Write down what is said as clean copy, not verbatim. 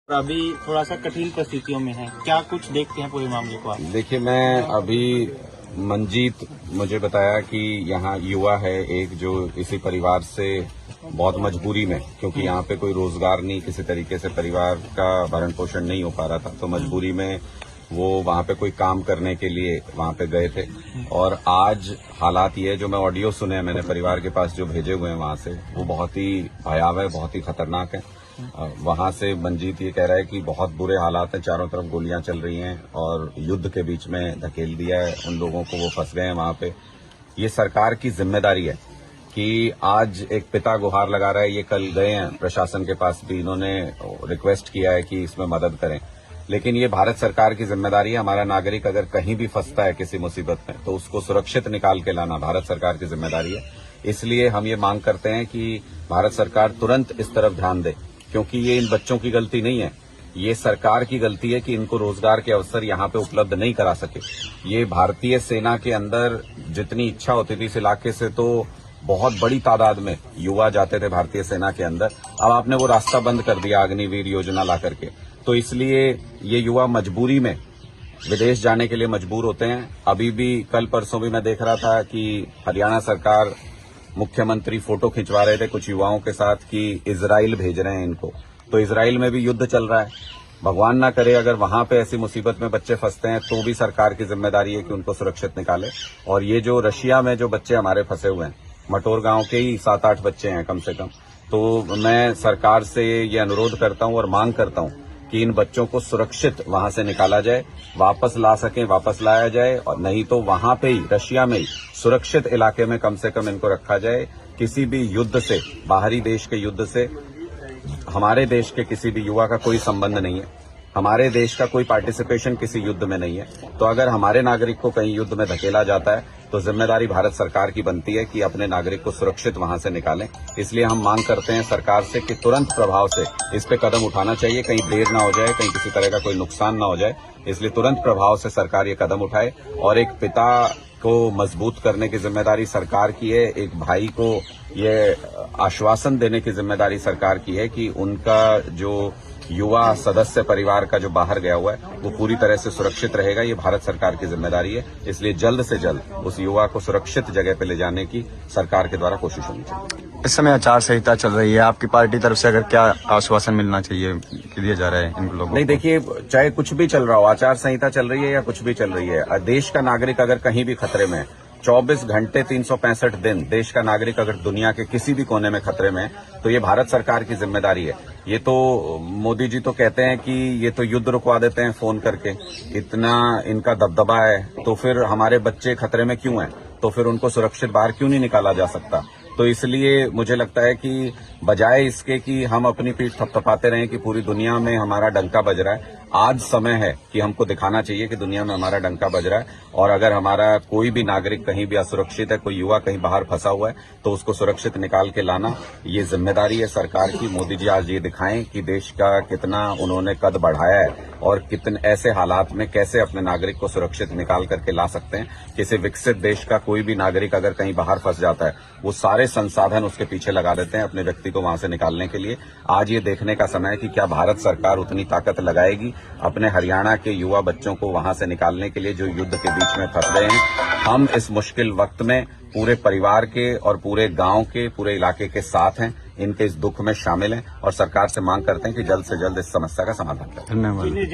अभी थोड़ा सा कठिन परिस्थितियों में है, क्या कुछ देखते हैं पूरे मामले को आप? देखिए, मैं अभी मंजीत मुझे बताया कि यहाँ युवा है एक जो इसी परिवार से बहुत मजबूरी में, क्योंकि यहाँ पे कोई रोजगार नहीं, किसी तरीके से परिवार का भरण पोषण नहीं हो पा रहा था, तो मजबूरी में वो वहाँ पे कोई काम करने के लिए वहाँ पे गए थे। और आज हालात ये, जो मैं ऑडियो सुने मैंने परिवार के पास जो भेजे हुए हैं वहाँ से, वो बहुत ही भयावह, बहुत ही खतरनाक है। वहां से मंजीत ये कह रहा है कि बहुत बुरे हालात हैं, चारों तरफ गोलियां चल रही हैं और युद्ध के बीच में धकेल दिया है उन लोगों को, वो फंस गए हैं वहां पे। ये सरकार की जिम्मेदारी है कि आज एक पिता गुहार लगा रहा है, ये कल गए हैं प्रशासन के पास भी, इन्होंने रिक्वेस्ट किया है कि इसमें मदद करें, लेकिन ये भारत सरकार की जिम्मेदारी है। हमारा नागरिक अगर कहीं भी फंसता है किसी मुसीबत में, तो उसको सुरक्षित निकाल के लाना भारत सरकार की जिम्मेदारी है। इसलिए हम ये मांग करते हैं कि भारत सरकार तुरंत इस तरफ ध्यान दे, क्योंकि ये इन बच्चों की गलती नहीं है, ये सरकार की गलती है कि इनको रोजगार के अवसर यहाँ पे उपलब्ध नहीं करा सके। ये भारतीय सेना के अंदर जितनी इच्छा होती थी, इस इलाके से तो बहुत बड़ी तादाद में युवा जाते थे भारतीय सेना के अंदर। अब आपने वो रास्ता बंद कर दिया अग्निवीर योजना ला करके, तो इसलिए ये युवा मजबूरी में विदेश जाने के लिए मजबूर होते हैं। अभी भी कल परसों भी मैं देख रहा था कि हरियाणा सरकार मुख्यमंत्री फोटो खिंचवा रहे थे कुछ युवाओं के साथ कि इजराइल भेज रहे हैं इनको, तो इजराइल में भी युद्ध चल रहा है। भगवान ना करे अगर वहां पे ऐसी मुसीबत में बच्चे फंसते हैं, तो भी सरकार की जिम्मेदारी है कि उनको सुरक्षित निकाले। और ये जो रशिया में जो बच्चे हमारे फंसे हुए हैं, मटोर गांव के ही 7-8 बच्चे हैं कम से कम, तो मैं सरकार से ये अनुरोध करता हूं और मांग करता हूं कि इन बच्चों को सुरक्षित वहां से निकाला जाए, वापस ला सकें वापस लाया जाए, और नहीं तो वहां पे ही रशिया में ही सुरक्षित इलाके में कम से कम इनको रखा जाए। किसी भी युद्ध से, बाहरी देश के युद्ध से हमारे देश के किसी भी युवा का कोई संबंध नहीं है, हमारे देश का कोई पार्टिसिपेशन किसी युद्ध में नहीं है। तो अगर हमारे नागरिक को कहीं युद्ध में धकेला जाता है, तो जिम्मेदारी भारत सरकार की बनती है कि अपने नागरिक को सुरक्षित वहां से निकालें। इसलिए हम मांग करते हैं सरकार से कि तुरंत प्रभाव से इस पे कदम उठाना चाहिए, कहीं देर ना हो जाए, कहीं किसी तरह का कोई नुकसान ना हो जाए। इसलिए तुरंत प्रभाव से सरकार ये कदम उठाए। और एक पिता को मजबूत करने की जिम्मेदारी सरकार की है, एक भाई को ये आश्वासन देने की जिम्मेदारी सरकार की है कि उनका जो युवा सदस्य परिवार का जो बाहर गया हुआ है, वो पूरी तरह से सुरक्षित रहेगा। ये भारत सरकार की जिम्मेदारी है। इसलिए जल्द से जल्द उस युवा को सुरक्षित जगह पे ले जाने की सरकार के द्वारा कोशिश होनी चाहिए। इस समय आचार संहिता चल रही है, आपकी पार्टी तरफ से अगर क्या आश्वासन मिलना चाहिए कि दिया जा रहा है इन लोगों को? नहीं, देखिए, चाहे कुछ भी चल रहा हो, आचार संहिता चल रही है या कुछ भी चल रही है, देश का नागरिक अगर कहीं भी खतरे में है, 24 घंटे 365 दिन देश का नागरिक अगर दुनिया के किसी भी कोने में खतरे में है, तो ये भारत सरकार की जिम्मेदारी है। ये तो मोदी जी तो कहते हैं कि ये तो युद्ध रुकवा देते हैं फोन करके, इतना इनका दबदबा है, तो फिर हमारे बच्चे खतरे में क्यों हैं? तो फिर उनको सुरक्षित बाहर क्यों नहीं निकाला जा सकता? तो इसलिए मुझे लगता है कि बजाय इसके कि हम अपनी पीठ थपथपाते रहें कि पूरी दुनिया में हमारा डंका बज रहा है, आज समय है कि हमको दिखाना चाहिए कि दुनिया में हमारा डंका बज रहा है। और अगर हमारा कोई भी नागरिक कहीं भी असुरक्षित है, कोई युवा कहीं बाहर फंसा हुआ है, तो उसको सुरक्षित निकाल के लाना ये जिम्मेदारी है सरकार की। मोदी जी आज ये दिखाएं कि देश का कितना उन्होंने कद बढ़ाया है और कितने ऐसे हालात में कैसे अपने नागरिक को सुरक्षित निकाल करके ला सकते हैं। किसी विकसित देश का कोई भी नागरिक अगर कहीं बाहर फंस जाता है, वो सारे संसाधन उसके पीछे लगा देते हैं अपने व्यक्ति को वहां से निकालने के लिए। आज ये देखने का समय है कि क्या भारत सरकार उतनी ताकत लगाएगी अपने हरियाणा के युवा बच्चों को वहां से निकालने के लिए जो युद्ध के बीच में फंस गए हैं। हम इस मुश्किल वक्त में पूरे परिवार के और पूरे गांव के, पूरे इलाके के साथ हैं, इनके इस दुख में शामिल हैं और सरकार से मांग करते हैं कि जल्द से जल्द इस समस्या का समाधान करें। धन्यवाद।